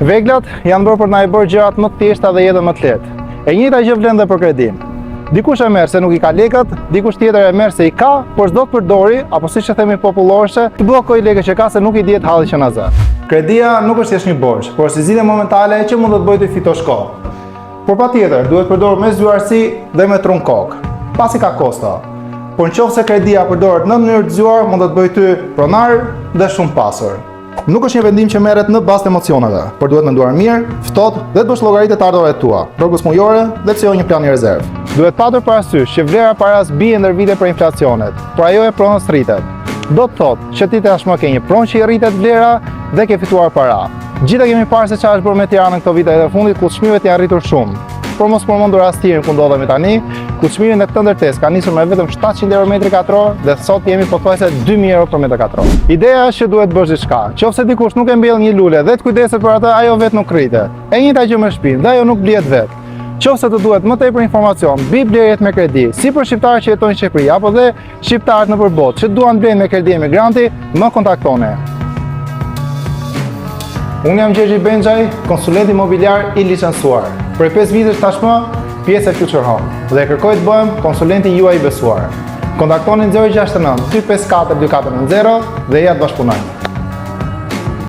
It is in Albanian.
Veglat janë bërë për na i bërë gjërat më të thjeshta dhe jetën më të lehtë. E njëjta gjë vlen dhe për kredin. Dikush e merr se nuk i ka lekët, dikush tjetër e merr se i ka, por s'do të përdori, apo siç e themi popullorëse, të bllokoj lekët që ka se nuk i dihet halli që na zë. Kredia nuk është thjesht një borxh, por është zgjidhje momentale që mund të të bëjë të fitosh kohë. Por patjetër, duhet përdorur me zgjuarsi dhe me trun kokë, pasi ka kosta. Por nëse kredia përdoret në mënyrë të zgjuar, mund të të bëjë ty pronar dhe shumë pasur. Nuk është një vendim që merret në bazë të emocioneve, por duhet menduar mirë, ftohtë dhe të bësh llogaritë të ardhurat tua, rrogës mujore dhe të ciloj një plan i rezervë. Duhet patur parasysh që vlera paras bie ndër vite për inflacionet, por ajo e pronës rritet. Do të thotë që ti tashmë ke një pronë që i rritet vlera dhe ke fituar para. Gjithë kemi parë se çfarë është bërë me Tiranën këto vite e fundit ku çmimet janë rritur shumë. Por mos përmendur rastin ku ndodhemi tani, ku çmimi në këtë ndërtesë ka nisur me vetëm 700 euro metri katror dhe sot jemi pothuajse 2000 euro për metër katror. Ideja është që duhet bësh diçka. Qofse dikush nuk e mbjell një lule dhe të kujdeset për atë, ajo vetë nuk rritet. E njëjta gjë me shtëpinë, dhe ajo nuk blihet vetë. Qofse të duhet më tepër informacion, mbi blerjet me kredi, si për shqiptarët që jetojnë në Shqipëri apo dhe shqiptarët nëpër botë që duan blejnë me kredi emigranti, më kontaktoni. Unë jam Gjergji Benxhaj, konsulent imobiliar i licencuar. Për 5 vitesh tashmë, pjesë e Future Home dhe kërkoj të bëhem konsulenti juaj i besuar. Kontaktoni 069 254 2490 dhe ja të bashkëpunojmë.